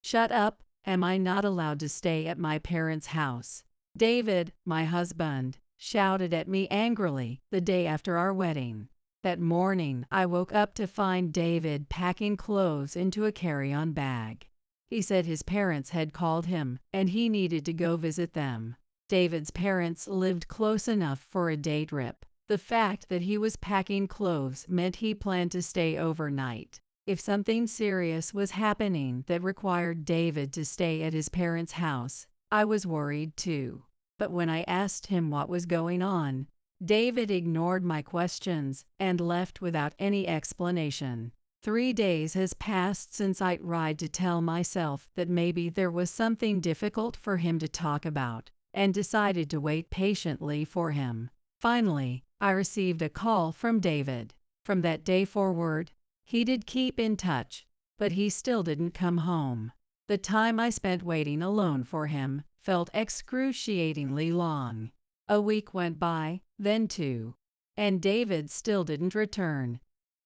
Shut up, am I not allowed to stay at my parents' house? David, my husband, shouted at me angrily the day after our wedding. That morning, I woke up to find David packing clothes into a carry-on bag. He said his parents had called him and he needed to go visit them. David's parents lived close enough for a day trip. The fact that he was packing clothes meant he planned to stay overnight. If something serious was happening that required David to stay at his parents' house, I was worried too. But when I asked him what was going on, David ignored my questions and left without any explanation. 3 days has passed since I tried to tell myself that maybe there was something difficult for him to talk about, and decided to wait patiently for him. Finally, I received a call from David. From that day forward, he did keep in touch, but he still didn't come home. The time I spent waiting alone for him felt excruciatingly long. A week went by, then 2, and David still didn't return.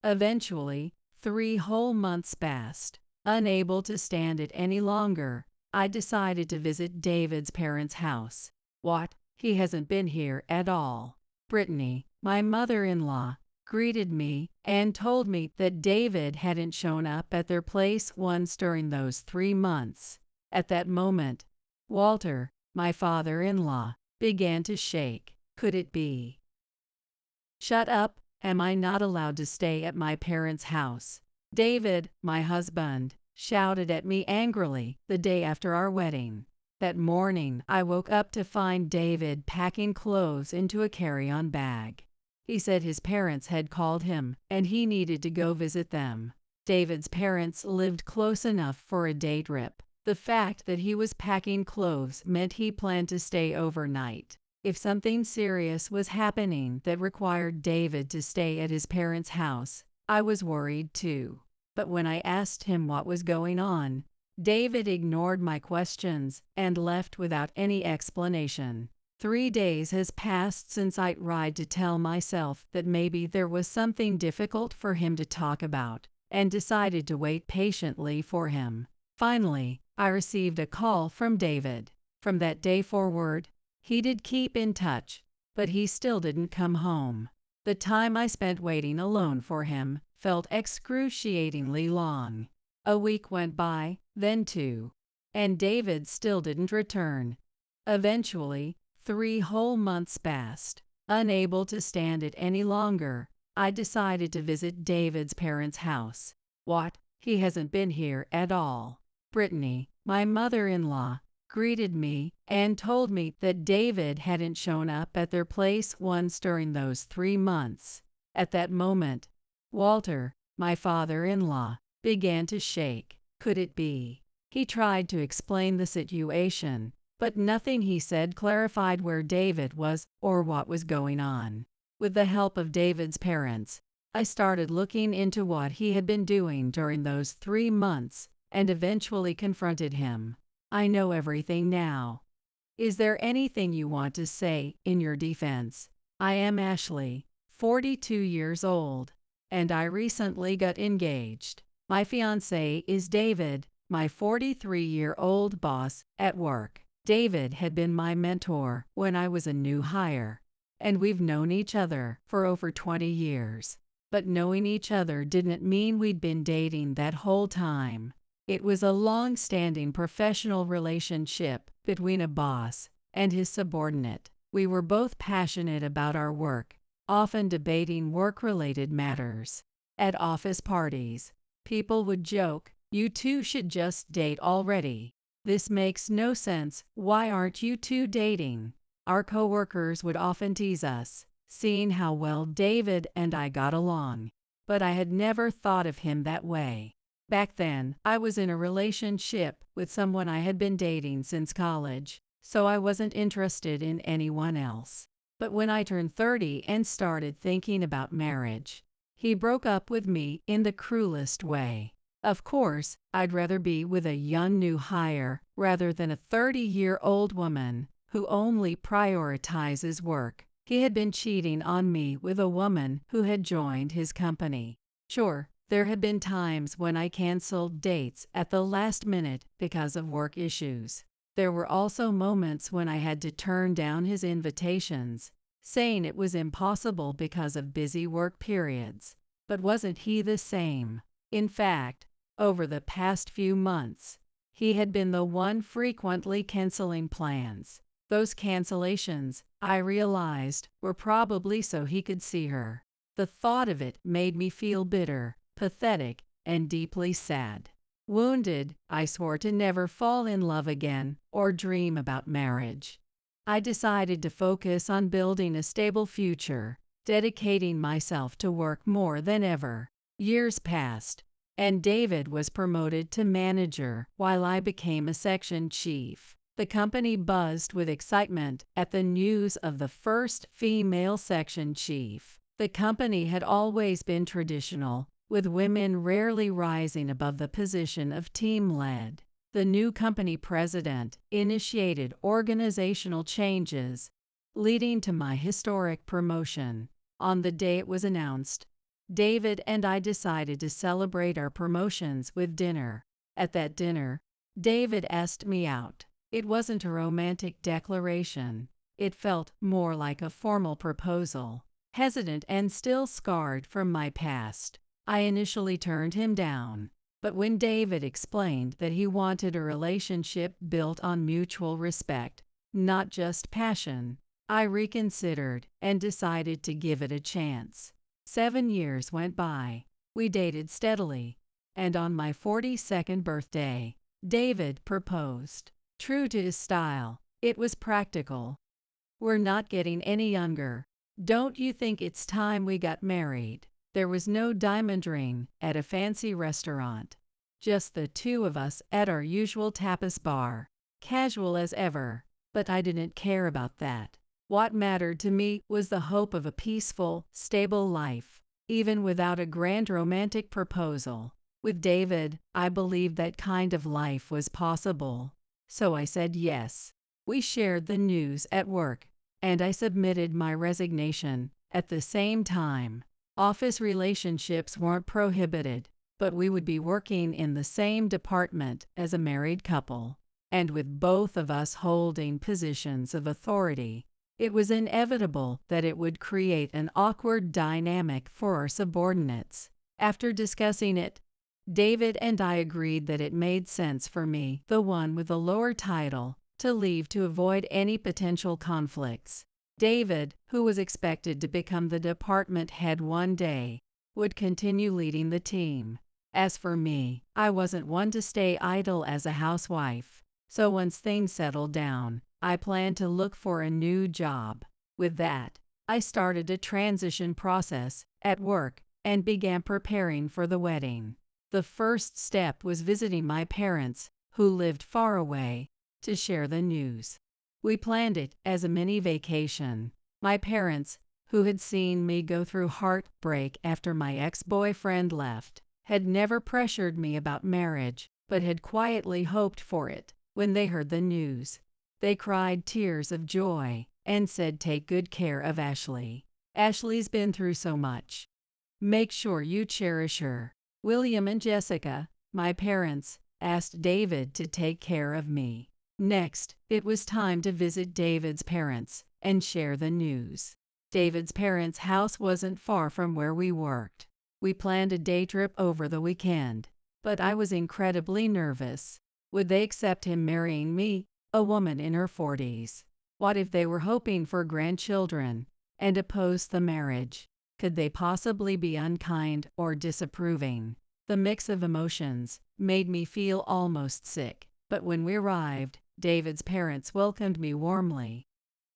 Eventually, 3 whole months passed. Unable to stand it any longer, I decided to visit David's parents' house. What? He hasn't been here at all. Brittany, my mother-in-law, greeted me and told me that David hadn't shown up at their place once during those 3 months. At that moment, Walter, my father-in-law, began to shake. Could it be? Shut up, am I not allowed to stay at my parents' house? David, my husband, shouted at me angrily the day after our wedding. That morning, I woke up to find David packing clothes into a carry-on bag. He said his parents had called him and he needed to go visit them. David's parents lived close enough for a day trip. The fact that he was packing clothes meant he planned to stay overnight. If something serious was happening that required David to stay at his parents' house, I was worried too. But when I asked him what was going on, David ignored my questions and left without any explanation. 3 days has passed since I tried to tell myself that maybe there was something difficult for him to talk about, and decided to wait patiently for him. Finally, I received a call from David. From that day forward, he did keep in touch, but he still didn't come home. The time I spent waiting alone for him felt excruciatingly long. A week went by, then 2, and David still didn't return. Eventually, 3 whole months passed. Unable to stand it any longer, I decided to visit David's parents' house. What? He hasn't been here at all. Brittany, my mother-in-law, greeted me and told me that David hadn't shown up at their place once during those 3 months. At that moment, Walter, my father-in-law, began to shake. Could it be? He tried to explain the situation, but nothing he said clarified where David was or what was going on. With the help of David's parents, I started looking into what he had been doing during those 3 months and eventually confronted him. I know everything now. Is there anything you want to say in your defense? I am Ashley, 42 years old, and I recently got engaged. My fiancé is David, my 43-year-old boss at work. David had been my mentor when I was a new hire, and we've known each other for over 20 years. But knowing each other didn't mean we'd been dating that whole time. It was a long-standing professional relationship between a boss and his subordinate. We were both passionate about our work, often debating work-related matters. At office parties, people would joke, "You two should just date already. This makes no sense. Why aren't you two dating?" Our coworkers would often tease us, seeing how well David and I got along. But I had never thought of him that way. Back then, I was in a relationship with someone I had been dating since college, so I wasn't interested in anyone else. But when I turned 30 and started thinking about marriage, he broke up with me in the cruelest way. Of course, I'd rather be with a young new hire rather than a 30-year-old woman who only prioritizes work. He had been cheating on me with a woman who had joined his company. Sure, There had been times when I canceled dates at the last minute because of work issues. There were also moments when I had to turn down his invitations, saying it was impossible because of busy work periods. But wasn't he the same? In fact, over the past few months, he had been the one frequently canceling plans. Those cancellations, I realized, were probably so he could see her. The thought of it made me feel bitter, pathetic, and deeply sad. Wounded, I swore to never fall in love again or dream about marriage. I decided to focus on building a stable future, dedicating myself to work more than ever. Years passed, and David was promoted to manager while I became a section chief. The company buzzed with excitement at the news of the first female section chief. The company had always been traditional, with women rarely rising above the position of team lead. The new company president initiated organizational changes, leading to my historic promotion. On the day it was announced, David and I decided to celebrate our promotions with dinner. At that dinner, David asked me out. It wasn't a romantic declaration. It felt more like a formal proposal. Hesitant and still scarred from my past, I initially turned him down. But when David explained that he wanted a relationship built on mutual respect, not just passion, I reconsidered and decided to give it a chance. 7 years went by. We dated steadily, and on my 42nd birthday, David proposed. True to his style, it was practical. We're not getting any younger. Don't you think it's time we got married? There was no diamond ring at a fancy restaurant. Just the two of us at our usual tapas bar. Casual as ever, but I didn't care about that. What mattered to me was the hope of a peaceful, stable life, even without a grand romantic proposal. With David, I believed that kind of life was possible. So I said yes. We shared the news at work, and I submitted my resignation at the same time. Office relationships weren't prohibited, but we would be working in the same department as a married couple. And with both of us holding positions of authority, it was inevitable that it would create an awkward dynamic for our subordinates. After discussing it, David and I agreed that it made sense for me, the one with the lower title, to leave to avoid any potential conflicts. David, who was expected to become the department head one day, would continue leading the team. As for me, I wasn't one to stay idle as a housewife, so once things settled down, I planned to look for a new job. With that, I started a transition process at work and began preparing for the wedding. The first step was visiting my parents, who lived far away, to share the news. We planned it as a mini vacation. My parents, who had seen me go through heartbreak after my ex-boyfriend left, had never pressured me about marriage, but had quietly hoped for it. When they heard the news, they cried tears of joy and said, "Take good care of Ashley. Ashley's been through so much. Make sure you cherish her." William and Jessica, my parents, asked David to take care of me. Next, it was time to visit David's parents and share the news. David's parents' house wasn't far from where we worked. We planned a day trip over the weekend, but I was incredibly nervous. Would they accept him marrying me, a woman in her 40s? What if they were hoping for grandchildren and opposed the marriage? Could they possibly be unkind or disapproving? The mix of emotions made me feel almost sick. But when we arrived, David's parents welcomed me warmly.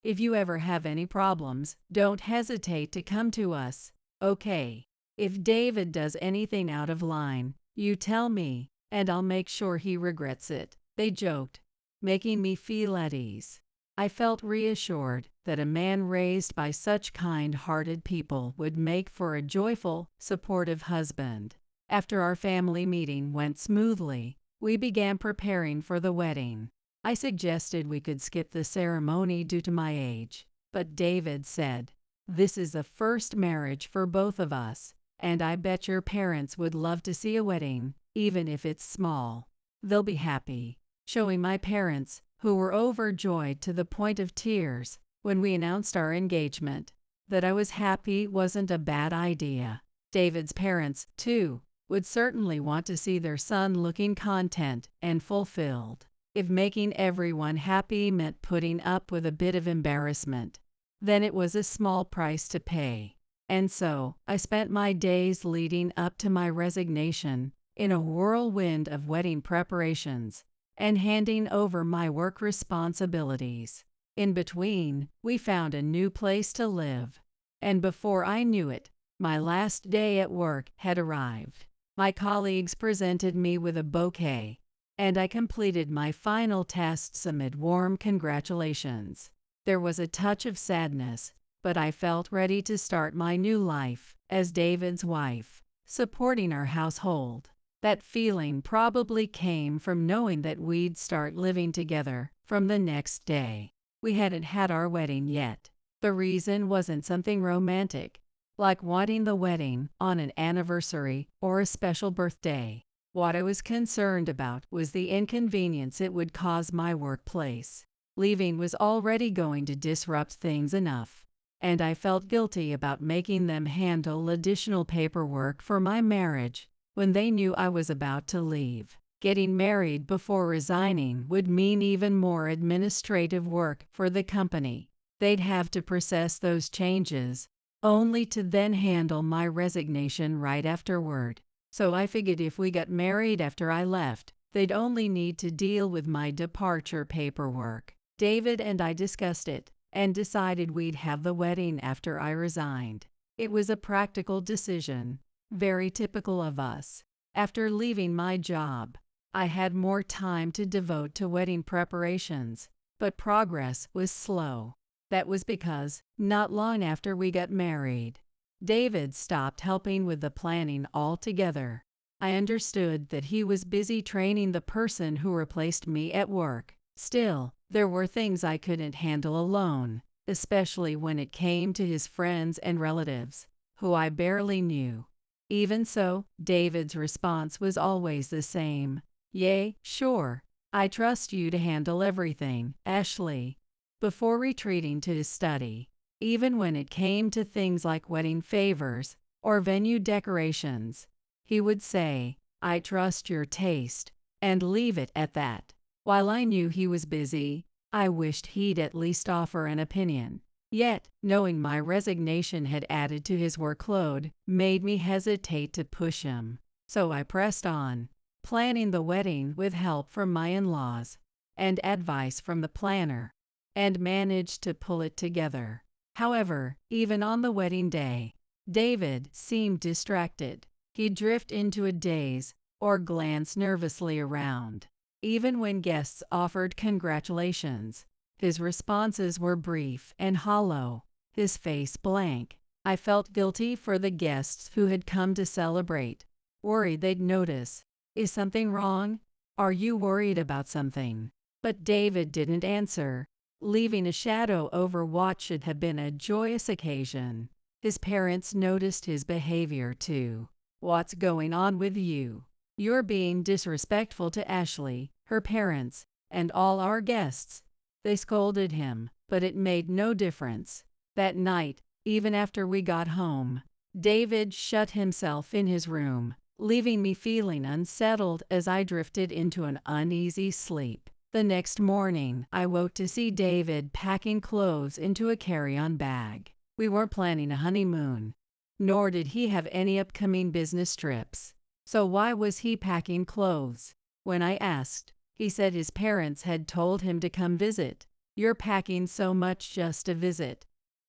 "If you ever have any problems, don't hesitate to come to us, okay? If David does anything out of line, you tell me, and I'll make sure he regrets it," they joked, making me feel at ease. I felt reassured that a man raised by such kind-hearted people would make for a joyful, supportive husband. After our family meeting went smoothly, we began preparing for the wedding. I suggested we could skip the ceremony due to my age, but David said, "This is a first marriage for both of us, and I bet your parents would love to see a wedding, even if it's small. They'll be happy." Showing my parents, who were overjoyed to the point of tears when we announced our engagement, that I was happy wasn't a bad idea. David's parents, too, would certainly want to see their son looking content and fulfilled. If making everyone happy meant putting up with a bit of embarrassment, then it was a small price to pay. And so, I spent my days leading up to my resignation in a whirlwind of wedding preparations and handing over my work responsibilities. In between, we found a new place to live. And before I knew it, my last day at work had arrived. My colleagues presented me with a bouquet, and I completed my final tests amid warm congratulations. There was a touch of sadness, but I felt ready to start my new life as David's wife, supporting our household. That feeling probably came from knowing that we'd start living together from the next day. We hadn't had our wedding yet. The reason wasn't something romantic, like wanting the wedding on an anniversary or a special birthday. What I was concerned about was the inconvenience it would cause my workplace. Leaving was already going to disrupt things enough, and I felt guilty about making them handle additional paperwork for my marriage when they knew I was about to leave. Getting married before resigning would mean even more administrative work for the company. They'd have to process those changes, only to then handle my resignation right afterward. So I figured if we got married after I left, they'd only need to deal with my departure paperwork. David and I discussed it and decided we'd have the wedding after I resigned. It was a practical decision, very typical of us. After leaving my job, I had more time to devote to wedding preparations, but progress was slow. That was because, not long after we got married, David stopped helping with the planning altogether. I understood that he was busy training the person who replaced me at work. Still, there were things I couldn't handle alone, especially when it came to his friends and relatives, who I barely knew. Even so, David's response was always the same. "Yay, sure. I trust you to handle everything, Ashley." Before retreating to his study, even when it came to things like wedding favors or venue decorations, he would say, "I trust your taste," and leave it at that. While I knew he was busy, I wished he'd at least offer an opinion. Yet, knowing my resignation had added to his workload made me hesitate to push him. So I pressed on, planning the wedding with help from my in-laws and advice from the planner, and managed to pull it together. However, even on the wedding day, David seemed distracted. He'd drift into a daze or glance nervously around. Even when guests offered congratulations, his responses were brief and hollow, his face blank. I felt guilty for the guests who had come to celebrate, worried they'd notice. "Is something wrong? Are you worried about something?" But David didn't answer, leaving a shadow over what should have been a joyous occasion. His parents noticed his behavior too. "What's going on with you? You're being disrespectful to Ashley, her parents, and all our guests." They scolded him, but it made no difference. That night, even after we got home, David shut himself in his room, leaving me feeling unsettled as I drifted into an uneasy sleep. The next morning, I woke to see David packing clothes into a carry-on bag. We weren't planning a honeymoon, nor did he have any upcoming business trips. So why was he packing clothes? When I asked, he said his parents had told him to come visit. "You're packing so much just to visit.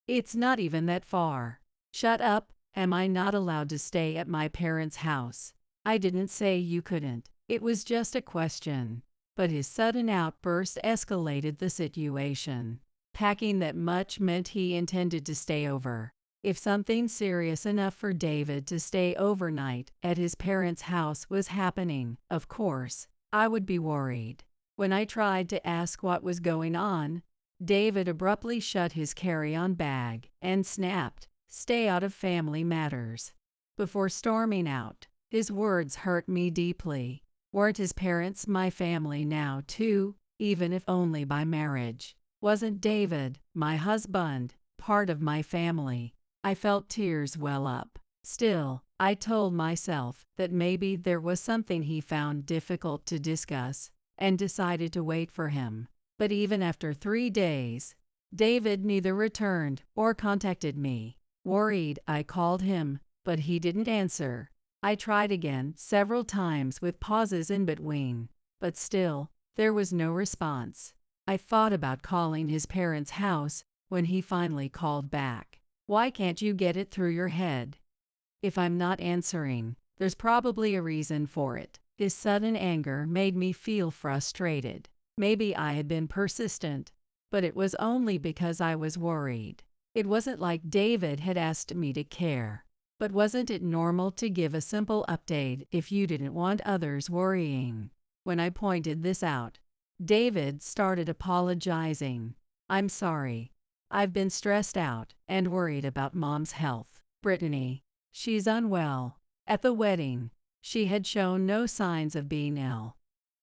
It's not even that far." "Shut up. Am I not allowed to stay at my parents' house?" "I didn't say you couldn't. It was just a question." But his sudden outburst escalated the situation. Packing that much meant he intended to stay over. If something serious enough for David to stay overnight at his parents' house was happening, of course, I would be worried. When I tried to ask what was going on, David abruptly shut his carry-on bag and snapped, "Stay out of family matters." before storming out. His words hurt me deeply. Weren't his parents my family now too, even if only by marriage? Wasn't David, my husband, part of my family? I felt tears well up. Still, I told myself that maybe there was something he found difficult to discuss, and decided to wait for him. But even after 3 days, David neither returned or contacted me. Worried, I called him, but he didn't answer. I tried again several times with pauses in between, but still, there was no response. I thought about calling his parents' house when he finally called back. Why can't you get it through your head? If I'm not answering, there's probably a reason for it. His sudden anger made me feel frustrated. Maybe I had been persistent, but it was only because I was worried. It wasn't like David had asked me to care. But wasn't it normal to give a simple update if you didn't want others worrying? When I pointed this out, David started apologizing. I'm sorry. I've been stressed out and worried about Mom's health. Brittany, she's unwell. At the wedding, she had shown no signs of being ill.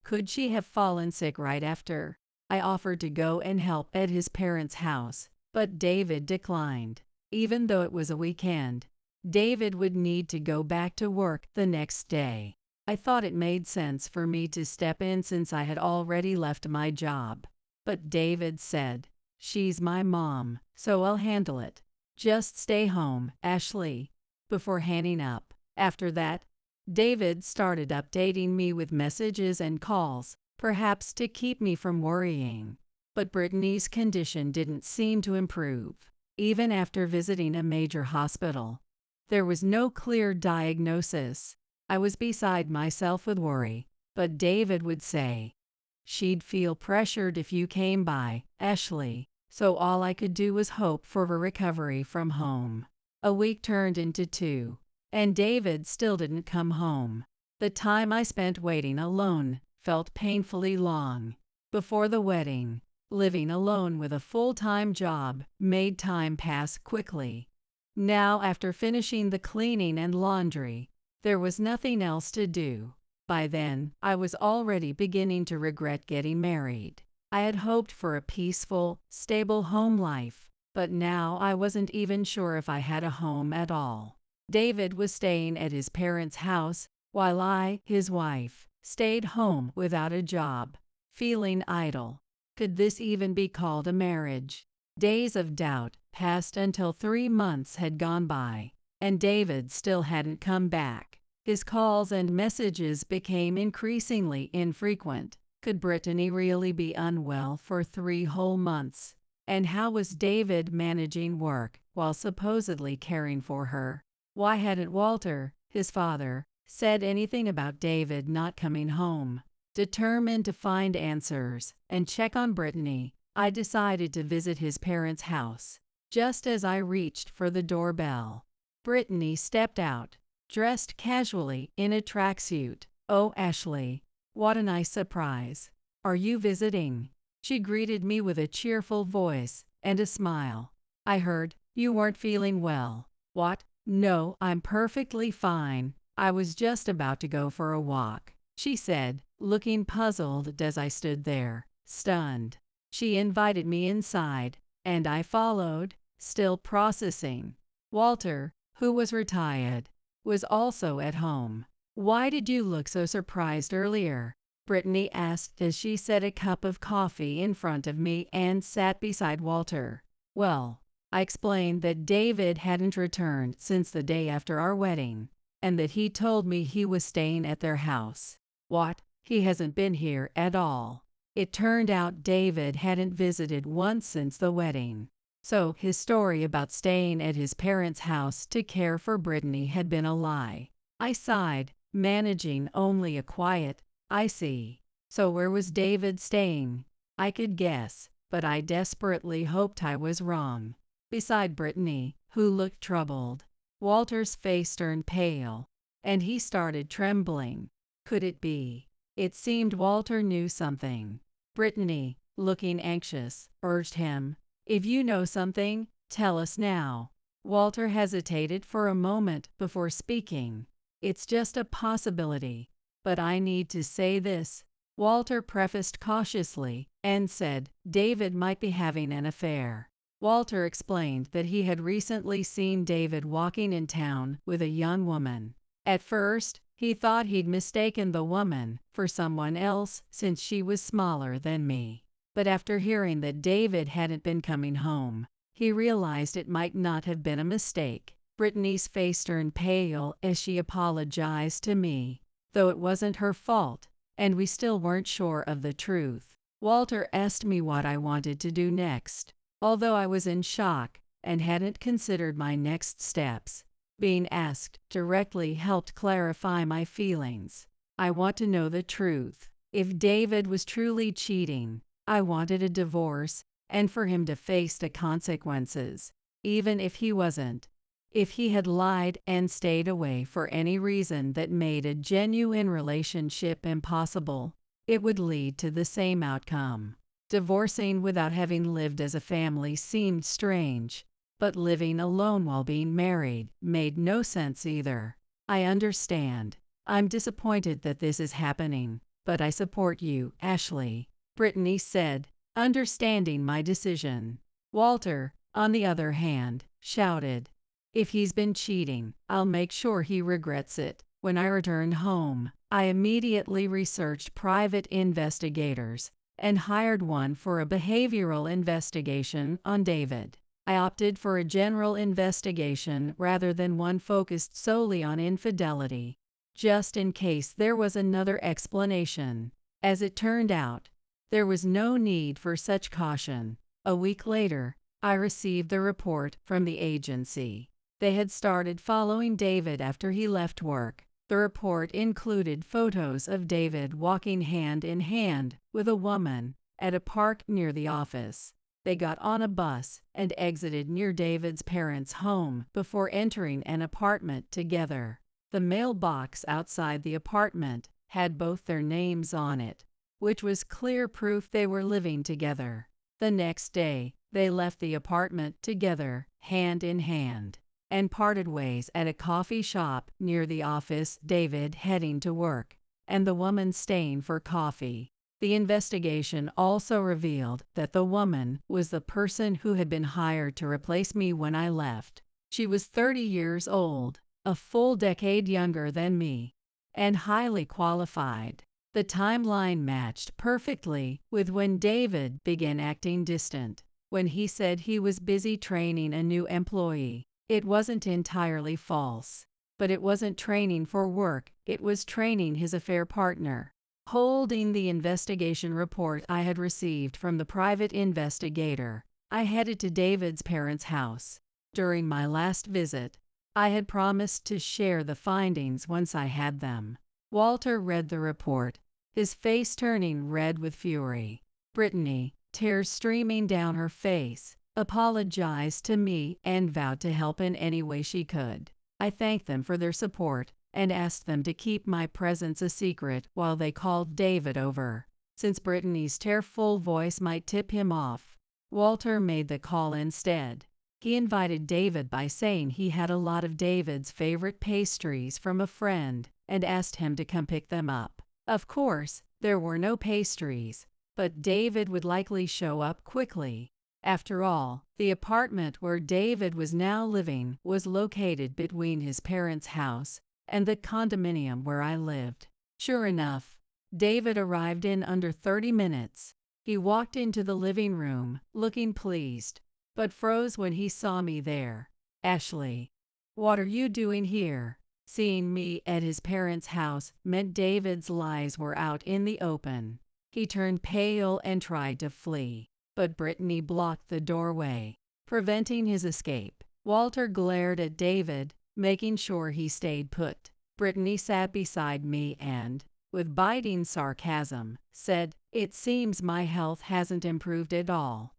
Could she have fallen sick right after? I offered to go and help at his parents' house, but David declined. Even though it was a weekend, David would need to go back to work the next day. I thought it made sense for me to step in since I had already left my job. But David said, "She's my mom, so I'll handle it. Just stay home, Ashley," before hanging up. After that, David started updating me with messages and calls, perhaps to keep me from worrying. But Brittany's condition didn't seem to improve. Even after visiting a major hospital, there was no clear diagnosis. I was beside myself with worry, but David would say, "She'd feel pressured if you came by, Ashley," so all I could do was hope for a recovery from home. A week turned into 2, and David still didn't come home. The time I spent waiting alone felt painfully long. Before the wedding, living alone with a full-time job made time pass quickly. Now, after finishing the cleaning and laundry, there was nothing else to do. By then, I was already beginning to regret getting married. I had hoped for a peaceful, stable home life, but now I wasn't even sure if I had a home at all. David was staying at his parents' house, while I, his wife, stayed home without a job, feeling idle. Could this even be called a marriage? Days of doubt passed until 3 months had gone by, and David still hadn't come back. His calls and messages became increasingly infrequent. Could Brittany really be unwell for 3 whole months? And how was David managing work while supposedly caring for her? Why hadn't Walter, his father, said anything about David not coming home? Determined to find answers and check on Brittany, I decided to visit his parents' house. Just as I reached for the doorbell, Brittany stepped out, dressed casually in a tracksuit. "Oh, Ashley, what a nice surprise. Are you visiting?" She greeted me with a cheerful voice and a smile. "I heard you weren't feeling well." "What? No, I'm perfectly fine. I was just about to go for a walk," she said, looking puzzled as I stood there, stunned. She invited me inside, and I followed, still processing. Walter, who was retired, was also at home. "Why did you look so surprised earlier?" Brittany asked as she set a cup of coffee in front of me and sat beside Walter. "Well," I explained that David hadn't returned since the day after our wedding, and that he told me he was staying at their house. "What? He hasn't been here at all?" It turned out David hadn't visited once since the wedding. So his story about staying at his parents' house to care for Brittany had been a lie. I sighed, managing only a quiet, "I see." So where was David staying? I could guess, but I desperately hoped I was wrong. Beside Brittany, who looked troubled, Walter's face turned pale, and he started trembling. Could it be? It seemed Walter knew something. Brittany, looking anxious, urged him, "If you know something, tell us now." Walter hesitated for a moment before speaking. It's just a possibility, but I need to say this, Walter prefaced cautiously, and said David might be having an affair. Walter explained that he had recently seen David walking in town with a young woman. At first, he thought he'd mistaken the woman for someone else since she was smaller than me. But after hearing that David hadn't been coming home, he realized it might not have been a mistake. Brittany's face turned pale as she apologized to me, though it wasn't her fault, and we still weren't sure of the truth. Walter asked me what I wanted to do next. Although I was in shock and hadn't considered my next steps, being asked directly helped clarify my feelings. I want to know the truth. If David was truly cheating, I wanted a divorce, and for him to face the consequences. Even if he wasn't. If he had lied and stayed away for any reason that made a genuine relationship impossible, it would lead to the same outcome. Divorcing without having lived as a family seemed strange, but living alone while being married made no sense either. I understand. I'm disappointed that this is happening, but I support you, Ashley, Brittany said, understanding my decision. Walter, on the other hand, shouted, if he's been cheating, I'll make sure he regrets it. When I returned home, I immediately researched private investigators and hired one for a behavioral investigation on David. I opted for a general investigation rather than one focused solely on infidelity, just in case there was another explanation. As it turned out, there was no need for such caution. A week later, I received the report from the agency. They had started following David after he left work. The report included photos of David walking hand in hand with a woman at a park near the office. They got on a bus and exited near David's parents' home before entering an apartment together. The mailbox outside the apartment had both their names on it, which was clear proof they were living together. The next day, they left the apartment together, hand in hand, and parted ways at a coffee shop near the office, David heading to work, and the woman staying for coffee. The investigation also revealed that the woman was the person who had been hired to replace me when I left. She was 30 years old, a full decade younger than me, and highly qualified. The timeline matched perfectly with when David began acting distant. When he said he was busy training a new employee, it wasn't entirely false. But it wasn't training for work, it was training his affair partner. Holding the investigation report I had received from the private investigator, I headed to David's parents' house. During my last visit, I had promised to share the findings once I had them. Walter read the report, his face turning red with fury. Brittany, tears streaming down her face, apologized to me and vowed to help in any way she could. I thanked them for their support and asked them to keep my presence a secret while they called David over. Since Brittany's tearful voice might tip him off, Walter made the call instead. He invited David by saying he had a lot of David's favorite pastries from a friend and asked him to come pick them up. Of course, there were no pastries, but David would likely show up quickly. After all, the apartment where David was now living was located between his parents' house and the condominium where I lived. Sure enough, David arrived in under 30 minutes. He walked into the living room, looking pleased, but froze when he saw me there. Ashley, what are you doing here? Seeing me at his parents' house meant David's lies were out in the open. He turned pale and tried to flee, but Brittany blocked the doorway, preventing his escape. Walter glared at David, making sure he stayed put. Brittany sat beside me and, with biting sarcasm, said, "It seems my health hasn't improved at all.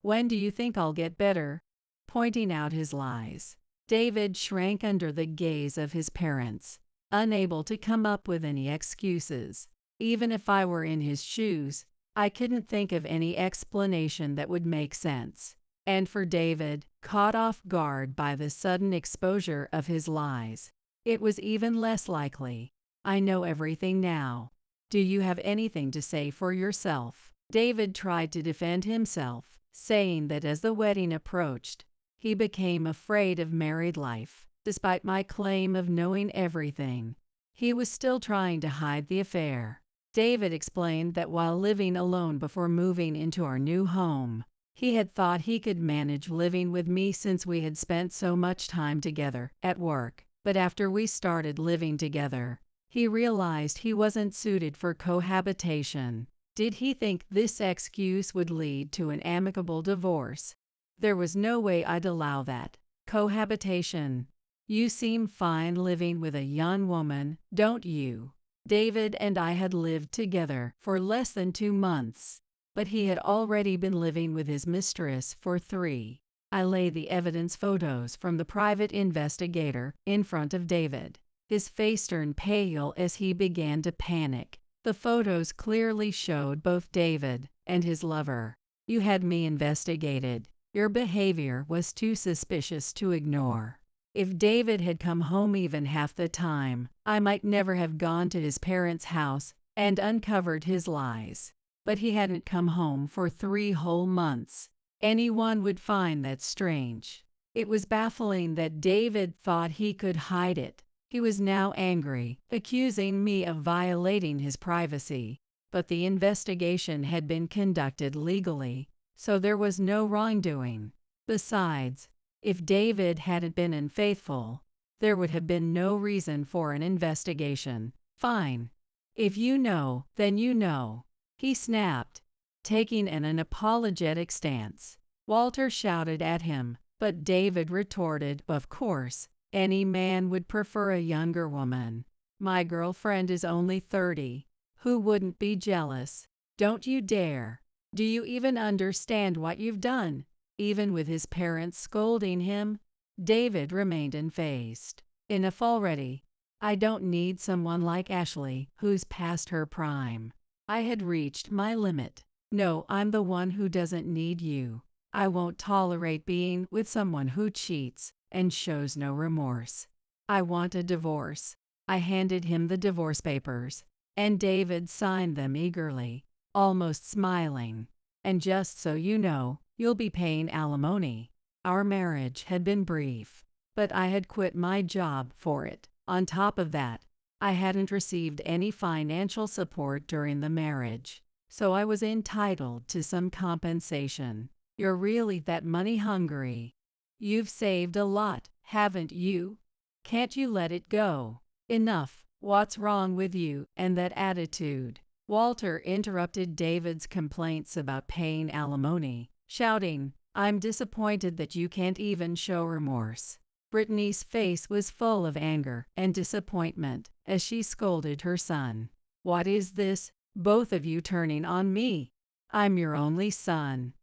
When do you think I'll get better?" Pointing out his lies. David shrank under the gaze of his parents, unable to come up with any excuses. Even if I were in his shoes, I couldn't think of any explanation that would make sense. And for David, caught off guard by the sudden exposure of his lies. It was even less likely. I know everything now. Do you have anything to say for yourself? David tried to defend himself, saying that as the wedding approached, he became afraid of married life. Despite my claim of knowing everything, he was still trying to hide the affair. David explained that while living alone before moving into our new home, he had thought he could manage living with me since we had spent so much time together at work. But after we started living together, he realized he wasn't suited for cohabitation. Did he think this excuse would lead to an amicable divorce? There was no way I'd allow that. Cohabitation. You seem fine living with a young woman, don't you? David and I had lived together for less than 2 months, but he had already been living with his mistress for 3. I laid the evidence photos from the private investigator in front of David. His face turned pale as he began to panic. The photos clearly showed both David and his lover. You had me investigated. Your behavior was too suspicious to ignore. If David had come home even half the time, I might never have gone to his parents' house and uncovered his lies. But he hadn't come home for 3 whole months. Anyone would find that strange. It was baffling that David thought he could hide it. He was now angry, accusing me of violating his privacy. But the investigation had been conducted legally, so there was no wrongdoing. Besides, if David hadn't been unfaithful, there would have been no reason for an investigation. Fine. If you know, then you know, he snapped, taking an unapologetic stance. Walter shouted at him, but David retorted, of course, any man would prefer a younger woman. My girlfriend is only 30. Who wouldn't be jealous? Don't you dare. Do you even understand what you've done? Even with his parents scolding him, David remained unfazed. Enough already. I don't need someone like Ashley who's past her prime. I had reached my limit. No, I'm the one who doesn't need you. I won't tolerate being with someone who cheats and shows no remorse. I want a divorce. I handed him the divorce papers, and David signed them eagerly, almost smiling. And just so you know, you'll be paying alimony. Our marriage had been brief, but I had quit my job for it. On top of that, I hadn't received any financial support during the marriage, so I was entitled to some compensation. You're really that money hungry? You've saved a lot, haven't you? Can't you let it go? Enough. What's wrong with you and that attitude? Walter interrupted David's complaints about paying alimony, shouting, I'm disappointed that you can't even show remorse. Brittany's face was full of anger and disappointment as she scolded her son. What is this, both of you turning on me? I'm your only son.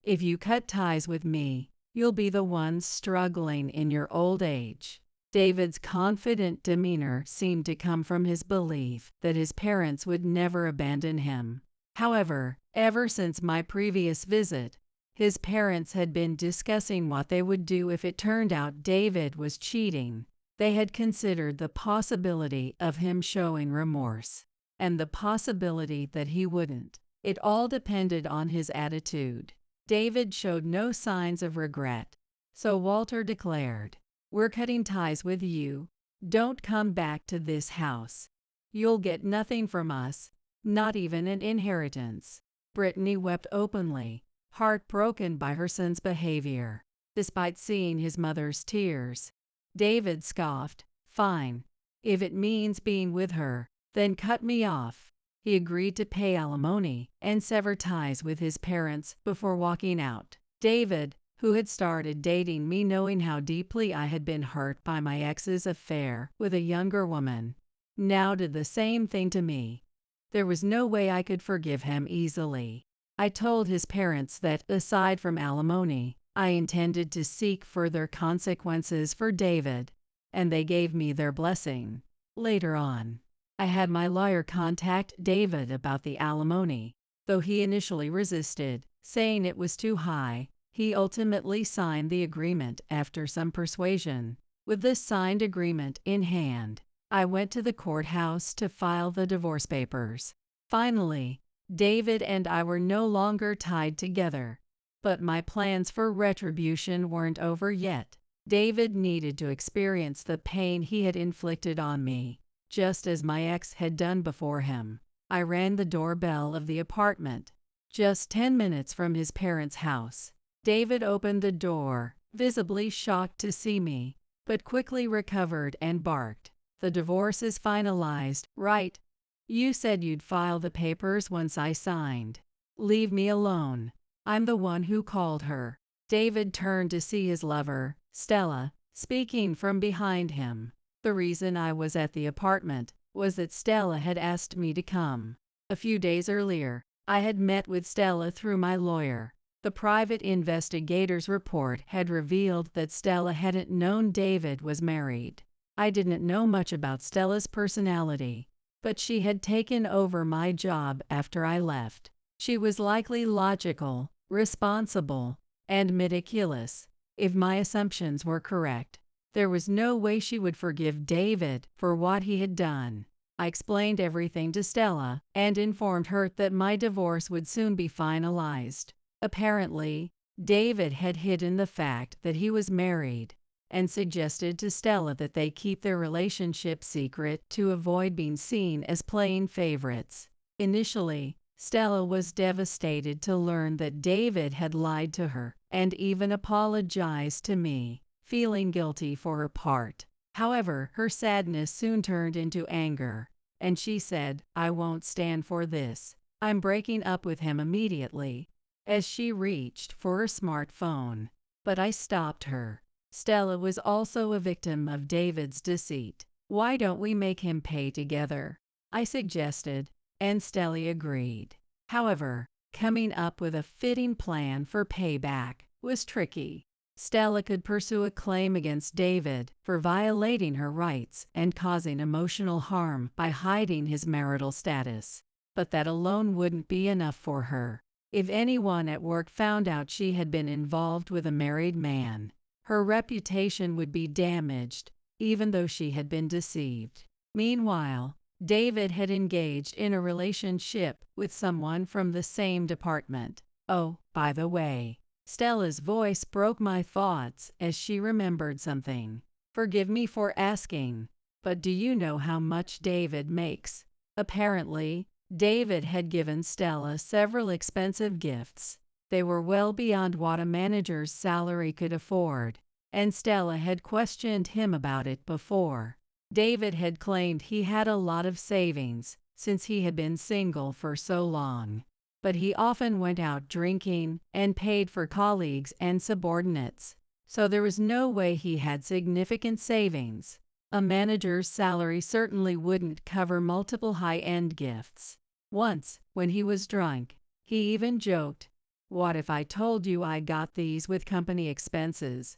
If you cut ties with me, you'll be the ones struggling in your old age. David's confident demeanor seemed to come from his belief that his parents would never abandon him. However, ever since my previous visit, his parents had been discussing what they would do if it turned out David was cheating. They had considered the possibility of him showing remorse, and the possibility that he wouldn't. It all depended on his attitude. David showed no signs of regret, so Walter declared, We're cutting ties with you. Don't come back to this house. You'll get nothing from us, not even an inheritance. Brittany wept openly, heartbroken by her son's behavior. Despite seeing his mother's tears, David scoffed, Fine. If it means being with her, then cut me off. He agreed to pay alimony and sever ties with his parents before walking out. David, who had started dating me knowing how deeply I had been hurt by my ex's affair with a younger woman, now did the same thing to me. There was no way I could forgive him easily. I told his parents that, aside from alimony, I intended to seek further consequences for David, and they gave me their blessing. Later on, I had my lawyer contact David about the alimony. Though he initially resisted, saying it was too high, He ultimately signed the agreement after some persuasion. With this signed agreement in hand, I went to the courthouse to file the divorce papers. Finally, David and I were no longer tied together. But my plans for retribution weren't over yet. David needed to experience the pain he had inflicted on me, just as my ex had done before him. I rang the doorbell of the apartment, just 10 minutes from his parents' house. David opened the door, visibly shocked to see me, but quickly recovered and barked. "The divorce is finalized, right? You said you'd file the papers once I signed. Leave me alone. I'm the one who called her." David turned to see his lover, Stella, speaking from behind him. The reason I was at the apartment was that Stella had asked me to come. A few days earlier, I had met with Stella through my lawyer. The private investigator's report had revealed that Stella hadn't known David was married. I didn't know much about Stella's personality, but she had taken over my job after I left. She was likely logical, responsible, and meticulous. If my assumptions were correct, there was no way she would forgive David for what he had done. I explained everything to Stella and informed her that my divorce would soon be finalized. Apparently, David had hidden the fact that he was married and suggested to Stella that they keep their relationship secret to avoid being seen as playing favorites. Initially, Stella was devastated to learn that David had lied to her and even apologized to me, feeling guilty for her part. However, her sadness soon turned into anger, and she said, "I won't stand for this. I'm breaking up with him immediately," as she reached for her smartphone. But I stopped her. Stella was also a victim of David's deceit. "Why don't we make him pay together?" I suggested, and Stella agreed. However, coming up with a fitting plan for payback was tricky. Stella could pursue a claim against David for violating her rights and causing emotional harm by hiding his marital status. But that alone wouldn't be enough for her. If anyone at work found out she had been involved with a married man, her reputation would be damaged, even though she had been deceived. Meanwhile, David had engaged in a relationship with someone from the same department. "Oh, by the way," Stella's voice broke my thoughts as she remembered something. "Forgive me for asking, but do you know how much David makes?" Apparently, David had given Stella several expensive gifts. They were well beyond what a manager's salary could afford, and Stella had questioned him about it before. David had claimed he had a lot of savings since he had been single for so long, but he often went out drinking and paid for colleagues and subordinates, so there was no way he had significant savings. A manager's salary certainly wouldn't cover multiple high-end gifts. Once, when he was drunk, he even joked, "What if I told you I got these with company expenses?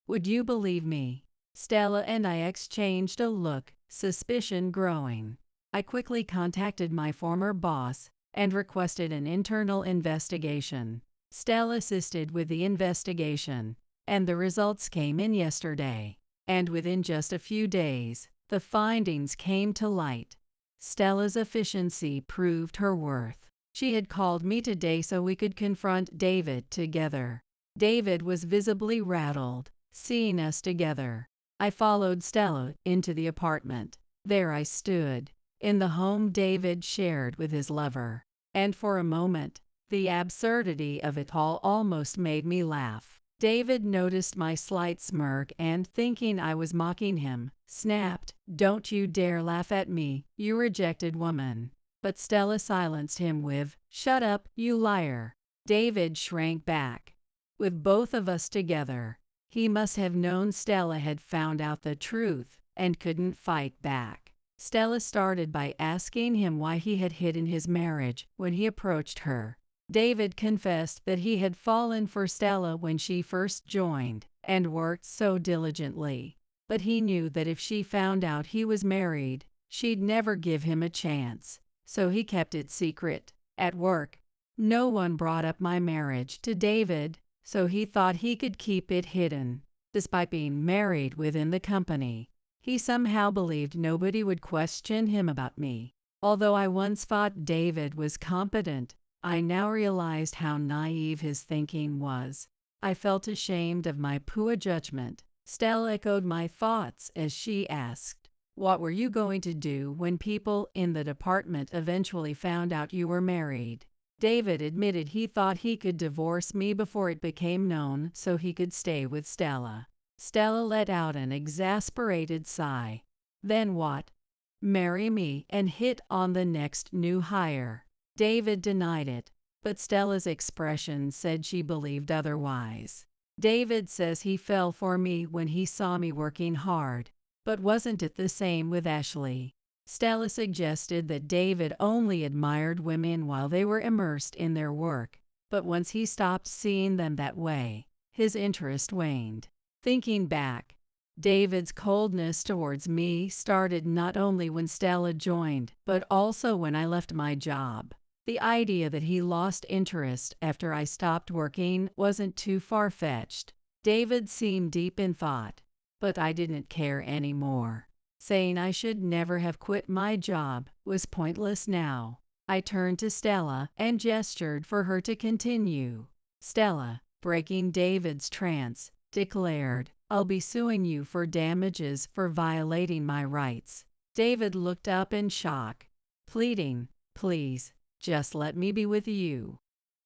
Would you believe me?" Stella and I exchanged a look, suspicion growing. I quickly contacted my former boss and requested an internal investigation. Stella assisted with the investigation, and the results came in yesterday. And within just a few days, the findings came to light. Stella's efficiency proved her worth. She had called me today so we could confront David together. David was visibly rattled, seeing us together. I followed Stella into the apartment. There I stood, in the home David shared with his lover. And for a moment, the absurdity of it all almost made me laugh. David noticed my slight smirk and, thinking I was mocking him, snapped, "Don't you dare laugh at me, you rejected woman." But Stella silenced him with, "Shut up, you liar." David shrank back. With both of us together, he must have known Stella had found out the truth and couldn't fight back. Stella started by asking him why he had hidden his marriage when he approached her. David confessed that he had fallen for Stella when she first joined and worked so diligently. But he knew that if she found out he was married, she'd never give him a chance, so he kept it secret. At work, no one brought up my marriage to David, so he thought he could keep it hidden. Despite being married within the company, he somehow believed nobody would question him about me. Although I once thought David was competent, I now realized how naive his thinking was. I felt ashamed of my poor judgment. Stella echoed my thoughts as she asked, "What were you going to do when people in the department eventually found out you were married?" David admitted he thought he could divorce me before it became known so he could stay with Stella. Stella let out an exasperated sigh. "Then what? Marry me and hit on the next new hire." David denied it, but Stella's expression said she believed otherwise. "David says he fell for me when he saw me working hard, but wasn't it the same with Ashley?" Stella suggested that David only admired women while they were immersed in their work, but once he stopped seeing them that way, his interest waned. Thinking back, David's coldness towards me started not only when Stella joined, but also when I left my job. The idea that he lost interest after I stopped working wasn't too far-fetched. David seemed deep in thought, but I didn't care anymore. Saying I should never have quit my job was pointless now. I turned to Stella and gestured for her to continue. Stella, breaking David's trance, declared, "I'll be suing you for damages for violating my rights." David looked up in shock, pleading, "Please, just let me be with you,"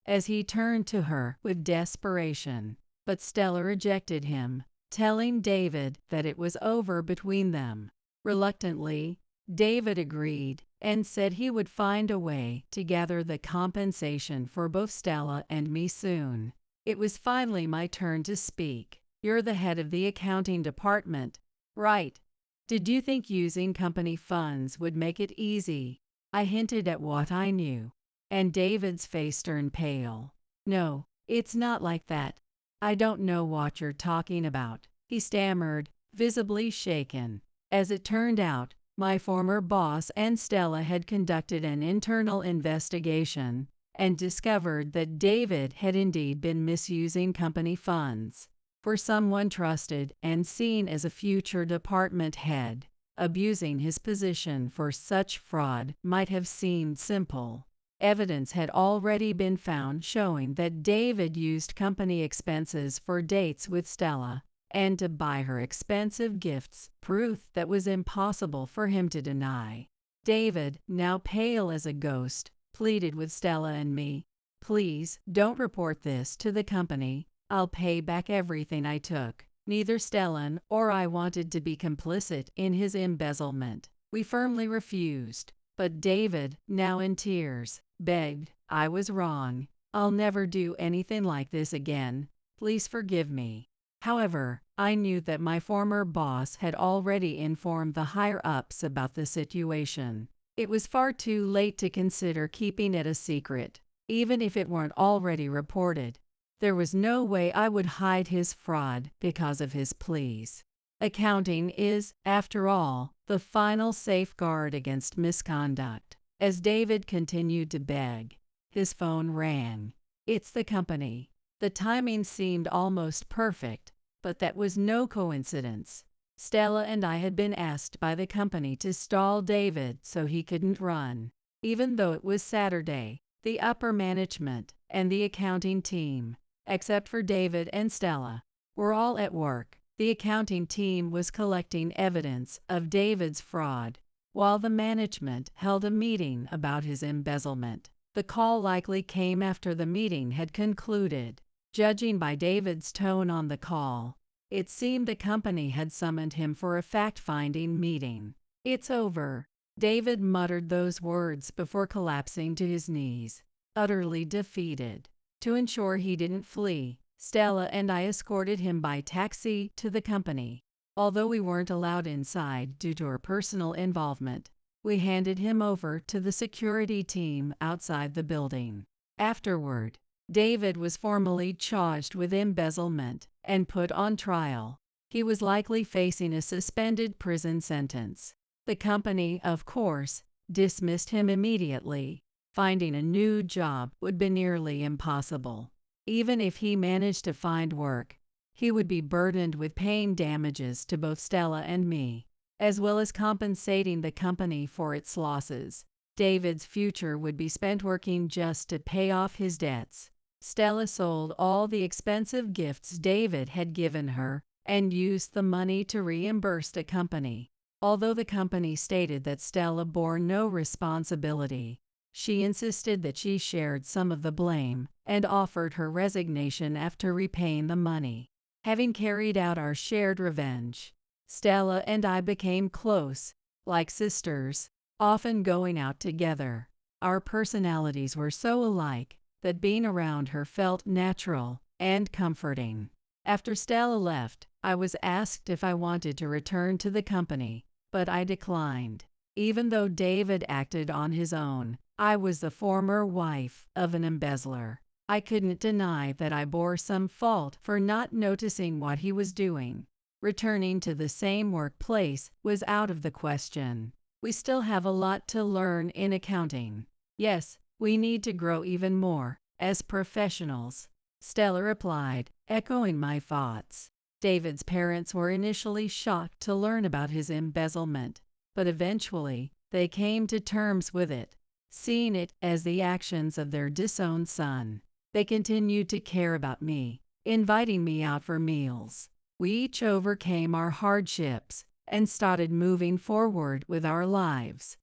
as he turned to her with desperation. But Stella rejected him, telling David that it was over between them. Reluctantly, David agreed and said he would find a way to gather the compensation for both Stella and me soon. It was finally my turn to speak. "You're the head of the accounting department, right? Did you think using company funds would make it easy?" I hinted at what I knew, and David's face turned pale. "No, it's not like that. I don't know what you're talking about," he stammered, visibly shaken. As it turned out, my former boss and Stella had conducted an internal investigation and discovered that David had indeed been misusing company funds. For someone trusted and seen as a future department head, abusing his position for such fraud might have seemed simple. Evidence had already been found showing that David used company expenses for dates with Stella and to buy her expensive gifts, proof that was impossible for him to deny. David, now pale as a ghost, pleaded with Stella and me, "Please, don't report this to the company. I'll pay back everything I took." Neither Stella or I wanted to be complicit in his embezzlement. We firmly refused, but David, now in tears, begged, "I was wrong. I'll never do anything like this again. Please forgive me." However, I knew that my former boss had already informed the higher-ups about the situation. It was far too late to consider keeping it a secret, even if it weren't already reported. There was no way I would hide his fraud because of his pleas. Accounting is, after all, the final safeguard against misconduct. As David continued to beg, his phone rang. "It's the company." The timing seemed almost perfect, but that was no coincidence. Stella and I had been asked by the company to stall David so he couldn't run. Even though it was Saturday, the upper management and the accounting team, except for David and Stella, were all at work. The accounting team was collecting evidence of David's fraud, while the management held a meeting about his embezzlement. The call likely came after the meeting had concluded. Judging by David's tone on the call, it seemed the company had summoned him for a fact-finding meeting. "It's over." David muttered those words before collapsing to his knees, utterly defeated. To ensure he didn't flee, Stella and I escorted him by taxi to the company. Although we weren't allowed inside due to her personal involvement, we handed him over to the security team outside the building. Afterward, David was formally charged with embezzlement and put on trial. He was likely facing a suspended prison sentence. The company, of course, dismissed him immediately. Finding a new job would be nearly impossible. Even if he managed to find work, he would be burdened with paying damages to both Stella and me, as well as compensating the company for its losses. David's future would be spent working just to pay off his debts. Stella sold all the expensive gifts David had given her and used the money to reimburse the company. Although the company stated that Stella bore no responsibility, she insisted that she shared some of the blame and offered her resignation after repaying the money. Having carried out our shared revenge, Stella and I became close, like sisters, often going out together. Our personalities were so alike that being around her felt natural and comforting. After Stella left, I was asked if I wanted to return to the company, but I declined. Even though David acted on his own, I was the former wife of an embezzler. I couldn't deny that I bore some fault for not noticing what he was doing. Returning to the same workplace was out of the question. We still have a lot to learn in accounting. Yes, we need to grow even more as professionals, Stella replied, echoing my thoughts. David's parents were initially shocked to learn about his embezzlement, but eventually they came to terms with it, seeing it as the actions of their disowned son. They continued to care about me, inviting me out for meals. We each overcame our hardships and started moving forward with our lives.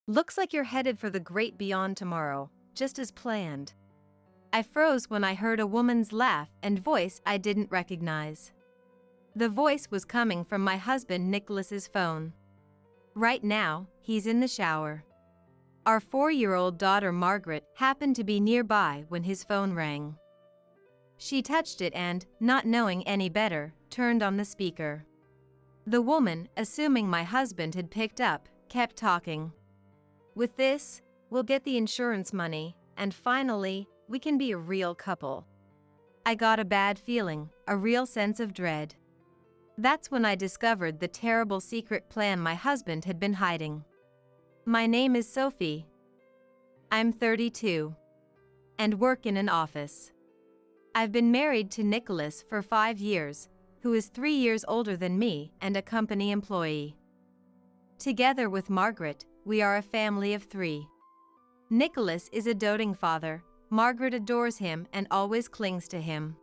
Looks like you're headed for the great beyond tomorrow, just as planned. I froze when I heard a woman's laugh and voice I didn't recognize. The voice was coming from my husband Nicholas's phone. Right now, he's in the shower. Our 4-year-old daughter Margaret happened to be nearby when his phone rang. She touched it and, not knowing any better, turned on the speaker. The woman, assuming my husband had picked up, kept talking. With this, we'll get the insurance money, and finally, we can be a real couple. I got a bad feeling, a real sense of dread. That's when I discovered the terrible secret plan my husband had been hiding. My name is Sophie. I'm 32 and work in an office. I've been married to Nicholas for 5 years, who is 3 years older than me and a company employee. Together with Margaret, we are a family of 3. Nicholas is a doting father. Margaret adores him and always clings to him.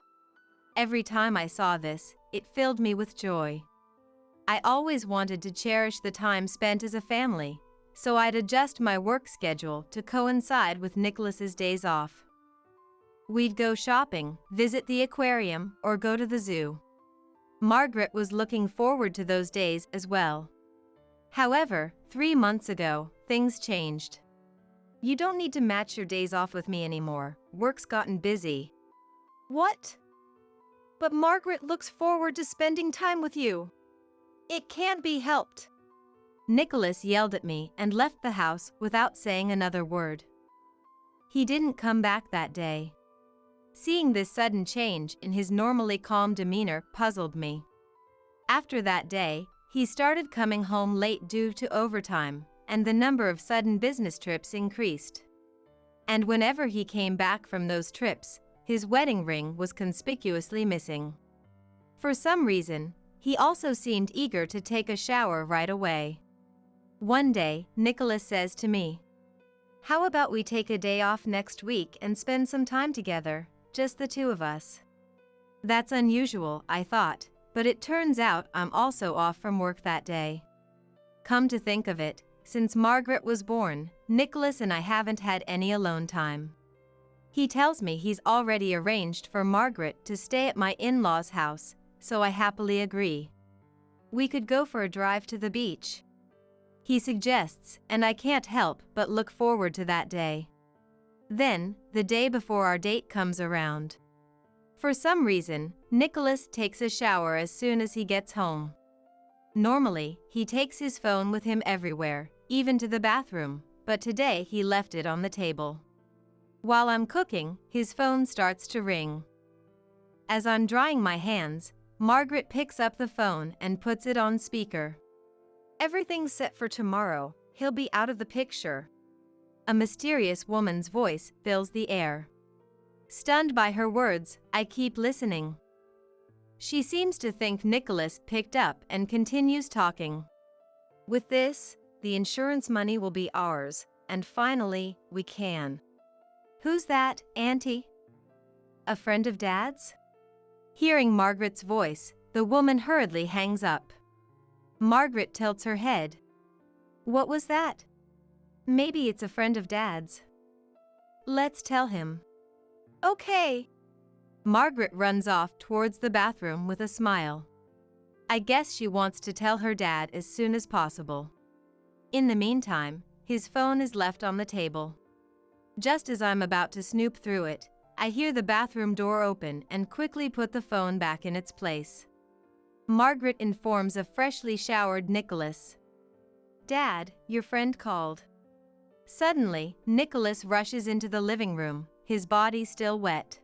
Every time I saw this, it filled me with joy. I always wanted to cherish the time spent as a family, so I'd adjust my work schedule to coincide with Nicholas's days off. We'd go shopping, visit the aquarium, or go to the zoo. Margaret was looking forward to those days as well. However, 3 months ago, things changed. You don't need to match your days off with me anymore. Work's gotten busy. What? But Margaret looks forward to spending time with you. It can't be helped. Nicholas yelled at me and left the house without saying another word. He didn't come back that day. Seeing this sudden change in his normally calm demeanor puzzled me. After that day, he started coming home late due to overtime, and the number of sudden business trips increased. And whenever he came back from those trips, his wedding ring was conspicuously missing. For some reason, he also seemed eager to take a shower right away. One day, Nicholas says to me, "How about we take a day off next week and spend some time together, just the 2 of us?" That's unusual, I thought, but it turns out I'm also off from work that day. Come to think of it, since Margaret was born, Nicholas and I haven't had any alone time. He tells me he's already arranged for Margaret to stay at my in-laws' house, so I happily agree. We could go for a drive to the beach, he suggests, and I can't help but look forward to that day. Then, the day before our date comes around. For some reason, Nicholas takes a shower as soon as he gets home. Normally, he takes his phone with him everywhere, even to the bathroom, but today he left it on the table. While I'm cooking, his phone starts to ring. As I'm drying my hands, Margaret picks up the phone and puts it on speaker. "Everything's set for tomorrow. He'll be out of the picture." A mysterious woman's voice fills the air. Stunned by her words, I keep listening. She seems to think Nicholas picked up and continues talking. With this, the insurance money will be ours, and finally, we can. Who's that, Auntie? A friend of Dad's? Hearing Margaret's voice, the woman hurriedly hangs up. Margaret tilts her head. What was that? Maybe it's a friend of Dad's. Let's tell him. Okay. Margaret runs off towards the bathroom with a smile. I guess she wants to tell her dad as soon as possible. In the meantime, his phone is left on the table. Just as I'm about to snoop through it, I hear the bathroom door open and quickly put the phone back in its place. Margaret informs a freshly showered Nicholas. Dad, your friend called. Suddenly, Nicholas rushes into the living room, his body still wet.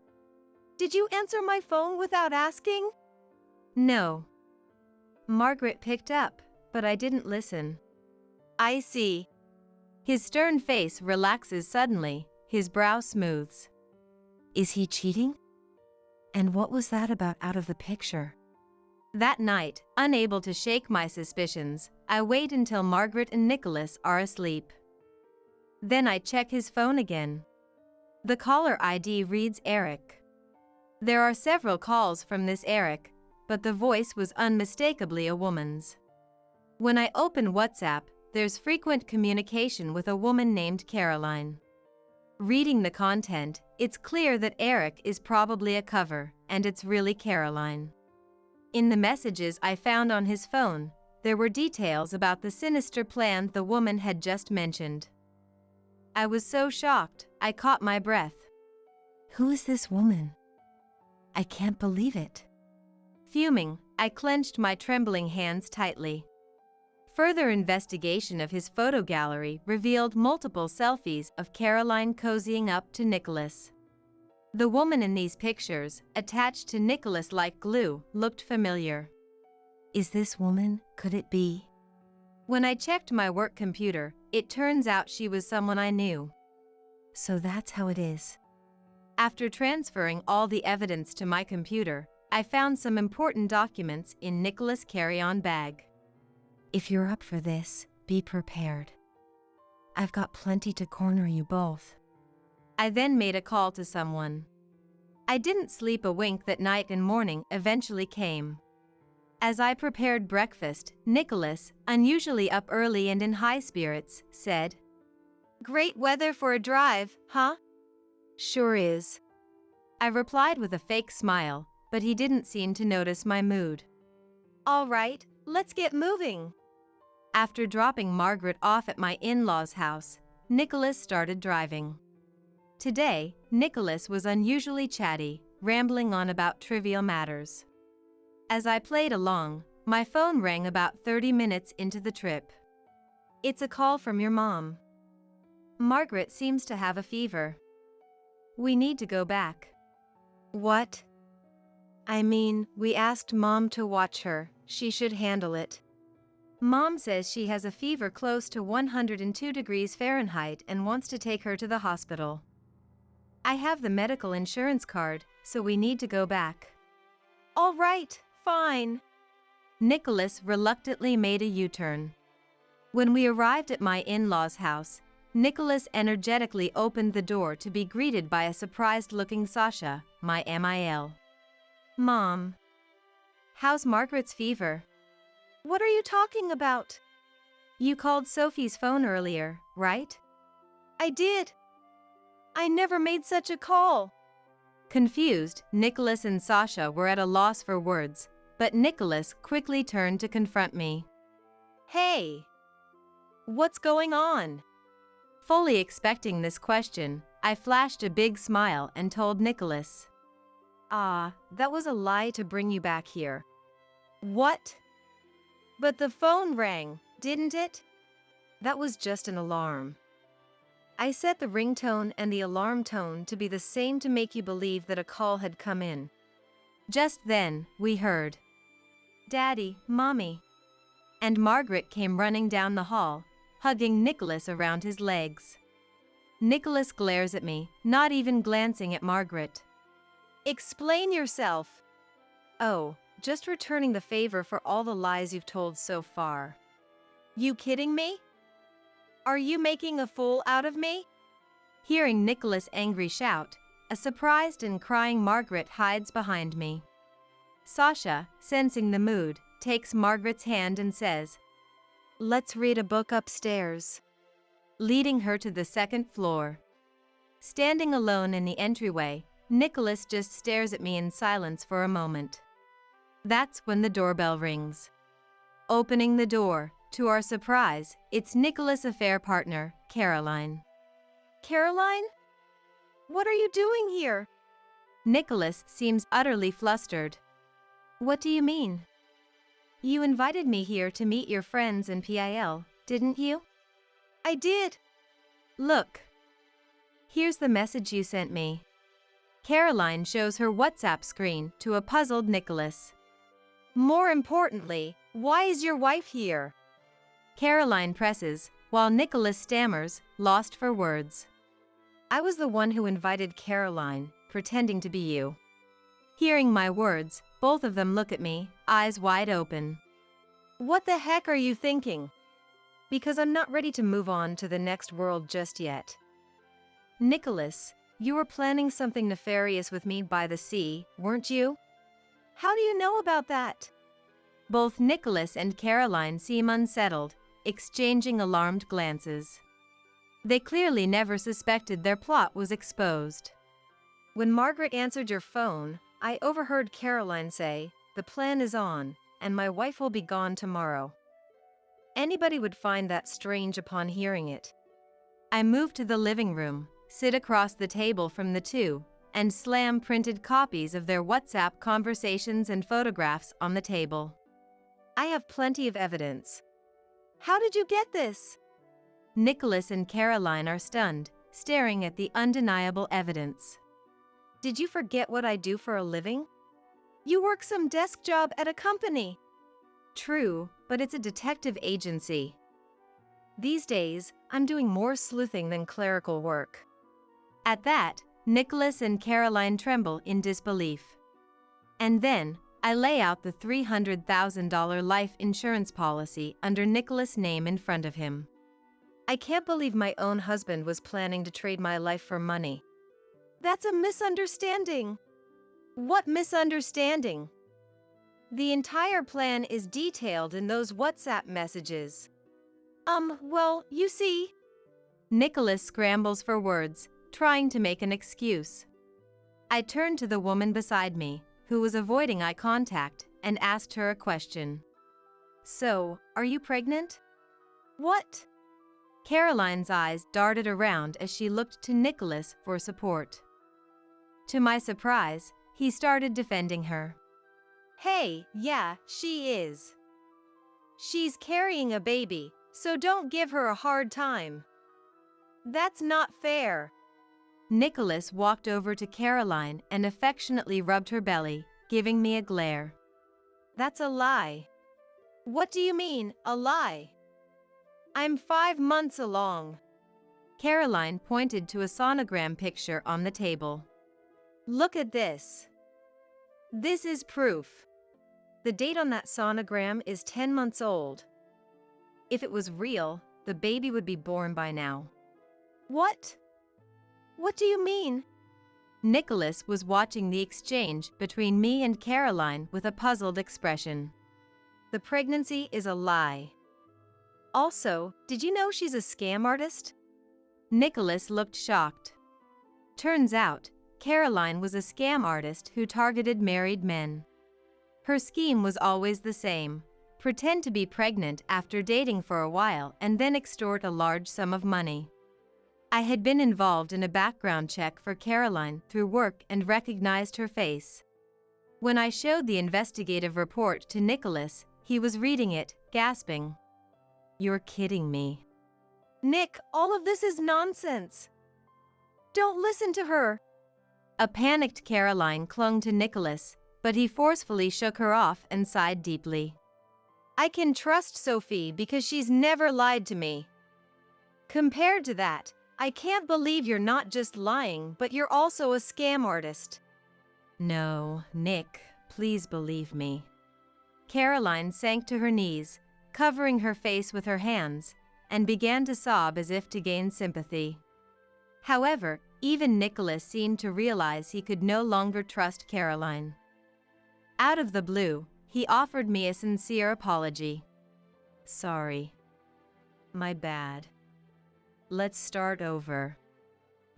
Did you answer my phone without asking? No. Margaret picked up, but I didn't listen. I see. His stern face relaxes suddenly, his brow smooths. Is he cheating? And what was that about out of the picture? That night, unable to shake my suspicions, I wait until Margaret and Nicholas are asleep. Then I check his phone again. The caller ID reads Eric. There are several calls from this Eric, but the voice was unmistakably a woman's. When I open WhatsApp, there's frequent communication with a woman named Caroline. Reading the content, it's clear that Eric is probably a cover, and it's really Caroline. In the messages I found on his phone, there were details about the sinister plan the woman had just mentioned. I was so shocked, I caught my breath. Who is this woman? I can't believe it. Fuming, I clenched my trembling hands tightly. Further investigation of his photo gallery revealed multiple selfies of Caroline cozying up to Nicholas. The woman in these pictures, attached to Nicholas like glue, looked familiar. Is this woman? Could it be? When I checked my work computer, it turns out she was someone I knew. So that's how it is. After transferring all the evidence to my computer, I found some important documents in Nicholas' carry-on bag. If you're up for this, be prepared. I've got plenty to corner you both. I then made a call to someone. I didn't sleep a wink that night, and morning eventually came. As I prepared breakfast, Nicholas, unusually up early and in high spirits, said, "Great weather for a drive, huh?" "Sure is." I replied with a fake smile, but he didn't seem to notice my mood. "All right, let's get moving." After dropping Margaret off at my in-laws' house, Nicholas started driving. Today, Nicholas was unusually chatty, rambling on about trivial matters. As I played along, my phone rang about 30 minutes into the trip. "It's a call from your mom. Margaret seems to have a fever. We need to go back." "What?" "I mean, we asked Mom to watch her. She should handle it. Mom says she has a fever close to 102 degrees Fahrenheit and wants to take her to the hospital. I have the medical insurance card, so we need to go back." "All right, fine." Nicholas reluctantly made a U-turn. When we arrived at my in-laws' house, Nicholas energetically opened the door to be greeted by a surprised-looking Sasha, my MIL. "Mom. How's Margaret's fever?" "What are you talking about?" "You called Sophie's phone earlier, right?" "I did. I never made such a call." Confused, Nicholas and Sasha were at a loss for words, but Nicholas quickly turned to confront me. "Hey! What's going on?" Fully expecting this question, I flashed a big smile and told Nicholas. That was a lie to bring you back here." "What?" "But the phone rang, didn't it?" "That was just an alarm. I set the ringtone and the alarm tone to be the same to make you believe that a call had come in." Just then, we heard, "Daddy, Mommy." And Margaret came running down the hall, hugging Nicholas around his legs. Nicholas glares at me, not even glancing at Margaret. Explain yourself. Oh, just returning the favor for all the lies you've told so far. You kidding me? Are you making a fool out of me? Hearing Nicholas' angry shout, a surprised and crying Margaret hides behind me. Sasha, sensing the mood, takes Margaret's hand and says, "Let's read a book upstairs," leading her to the second floor. Standing alone in the entryway, Nicholas just stares at me in silence for a moment. That's when the doorbell rings. Opening the door, to our surprise, it's Nicholas' affair partner, Caroline. "Caroline? What are you doing here?" Nicholas seems utterly flustered. What do you mean? You invited me here to meet your friends in PIL, didn't you? I did. Look. Here's the message you sent me. Caroline shows her WhatsApp screen to a puzzled Nicholas. More importantly, why is your wife here? Caroline presses, while Nicholas stammers, lost for words. I was the one who invited Caroline, pretending to be you. Hearing my words, both of them look at me, eyes wide open. What the heck are you thinking? Because I'm not ready to move on to the next world just yet. Nicholas, you were planning something nefarious with me by the sea, weren't you? How do you know about that? Both Nicholas and Caroline seem unsettled, exchanging alarmed glances. They clearly never suspected their plot was exposed. When Margaret answered your phone, I overheard Caroline say, "The plan is on, and my wife will be gone tomorrow." Anybody would find that strange upon hearing it. I move to the living room, sit across the table from the two, and slam printed copies of their WhatsApp conversations and photographs on the table. I have plenty of evidence. How did you get this? Nicholas and Caroline are stunned, staring at the undeniable evidence. Did you forget what I do for a living? You work some desk job at a company. True, but it's a detective agency. These days, I'm doing more sleuthing than clerical work. At that, Nicholas and Caroline tremble in disbelief. And then, I lay out the $300,000 life insurance policy under Nicholas' name in front of him. I can't believe my own husband was planning to trade my life for money. That's a misunderstanding. What misunderstanding? The entire plan is detailed in those WhatsApp messages. Well, you see. Nicholas scrambles for words, trying to make an excuse. I turned to the woman beside me, who was avoiding eye contact, and asked her a question. So, are you pregnant? What? Caroline's eyes darted around as she looked to Nicholas for support. To my surprise, he started defending her. Hey, yeah, she is. She's carrying a baby, so don't give her a hard time. That's not fair. Nicholas walked over to Caroline and affectionately rubbed her belly, giving me a glare. That's a lie. What do you mean, a lie? I'm 5 months along. Caroline pointed to a sonogram picture on the table. Look at this. This is proof. The date on that sonogram is 10 months old. If it was real, the baby would be born by now. What? What do you mean? Nicholas was watching the exchange between me and Caroline with a puzzled expression. The pregnancy is a lie. Also, did you know she's a scam artist? Nicholas looked shocked. Turns out, Caroline was a scam artist who targeted married men. Her scheme was always the same: pretend to be pregnant after dating for a while and then extort a large sum of money. I had been involved in a background check for Caroline through work and recognized her face. When I showed the investigative report to Nicholas, he was reading it, gasping. You're kidding me. Nick, all of this is nonsense. Don't listen to her. A panicked Caroline clung to Nicholas, but he forcefully shook her off and sighed deeply. I can trust Sophie because she's never lied to me. Compared to that, I can't believe you're not just lying, but you're also a scam artist. No, Nick, please believe me. Caroline sank to her knees, covering her face with her hands, and began to sob as if to gain sympathy. However, even Nicholas seemed to realize he could no longer trust Caroline. Out of the blue, he offered me a sincere apology. Sorry. My bad. Let's start over.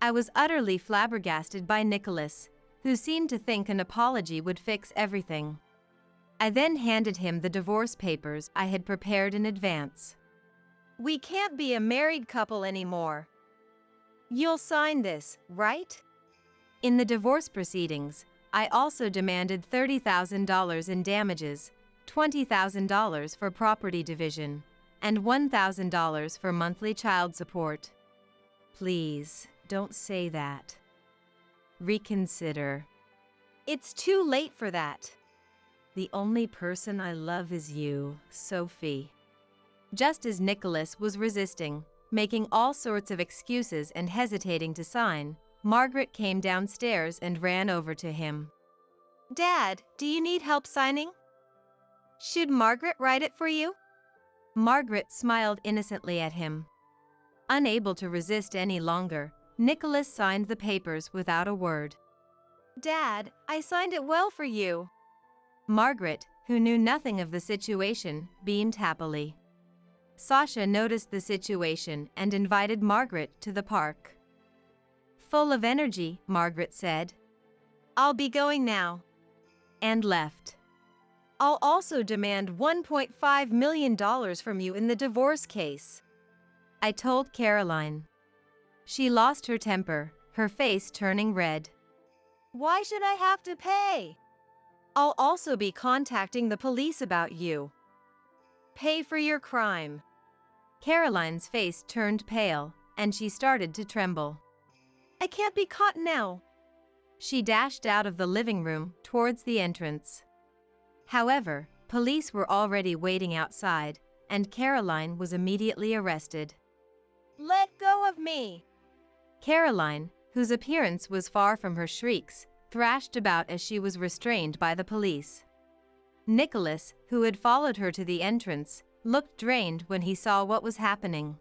I was utterly flabbergasted by Nicholas, who seemed to think an apology would fix everything. I then handed him the divorce papers I had prepared in advance. We can't be a married couple anymore. You'll sign this, right? In the divorce proceedings, I also demanded $30,000 in damages, $20,000 for property division, and $1,000 for monthly child support. Please, don't say that. Reconsider. It's too late for that. The only person I love is you, Sophie. Just as Nicholas was resisting, making all sorts of excuses and hesitating to sign, Margaret came downstairs and ran over to him. Dad, do you need help signing? Should Margaret write it for you? Margaret smiled innocently at him. Unable to resist any longer, Nicholas signed the papers without a word. Dad, I signed it well for you. Margaret, who knew nothing of the situation, beamed happily. Sasha noticed the situation and invited Margaret to the park. Full of energy, Margaret said, I'll be going now. And left. I'll also demand $1.5 million from you in the divorce case, I told Caroline. She lost her temper, her face turning red. Why should I have to pay? I'll also be contacting the police about you. Pay for your crime. Caroline's face turned pale, and she started to tremble. I can't be caught now. She dashed out of the living room towards the entrance. However, police were already waiting outside, and Caroline was immediately arrested. Let go of me! Caroline, whose appearance was far from her shrieks, thrashed about as she was restrained by the police. Nicholas, who had followed her to the entrance, looked drained when he saw what was happening.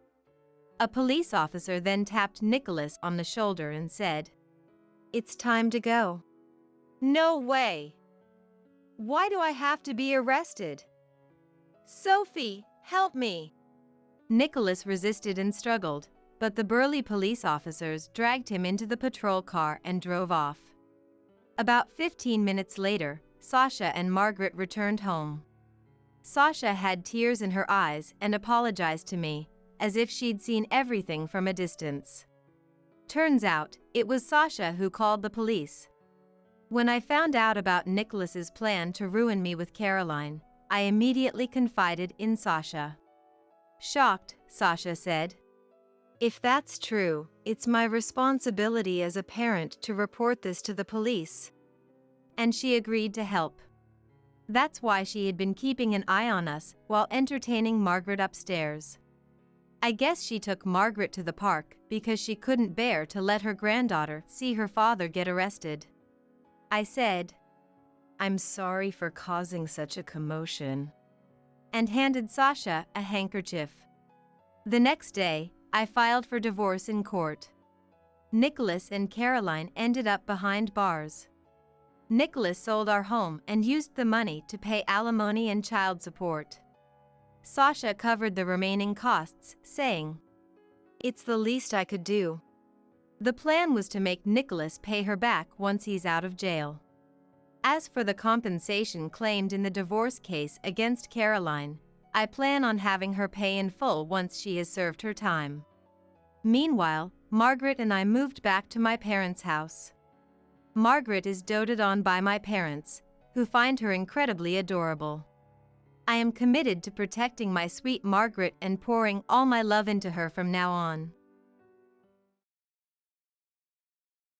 A police officer then tapped Nicholas on the shoulder and said, It's time to go. No way! Why do I have to be arrested? Sophie, help me! Nicholas resisted and struggled, but the burly police officers dragged him into the patrol car and drove off. About 15 minutes later, Sasha and Margaret returned home. Sasha had tears in her eyes and apologized to me, as if she'd seen everything from a distance. Turns out, it was Sasha who called the police. When I found out about Nicholas's plan to ruin me with Caroline, I immediately confided in Sasha. Shocked, Sasha said, If that's true, it's my responsibility as a parent to report this to the police. And she agreed to help. That's why she had been keeping an eye on us while entertaining Margaret upstairs. I guess she took Margaret to the park because she couldn't bear to let her granddaughter see her father get arrested. I said, I'm sorry for causing such a commotion, and handed Sasha a handkerchief. The next day, I filed for divorce in court. Nicholas and Caroline ended up behind bars. Nicholas sold our home and used the money to pay alimony and child support. Sasha covered the remaining costs, saying, It's the least I could do. The plan was to make Nicholas pay her back once he's out of jail. As for the compensation claimed in the divorce case against Caroline, I plan on having her pay in full once she has served her time. Meanwhile, Margaret and I moved back to my parents' house. Margaret is doted on by my parents, who find her incredibly adorable. I am committed to protecting my sweet Margaret and pouring all my love into her from now on.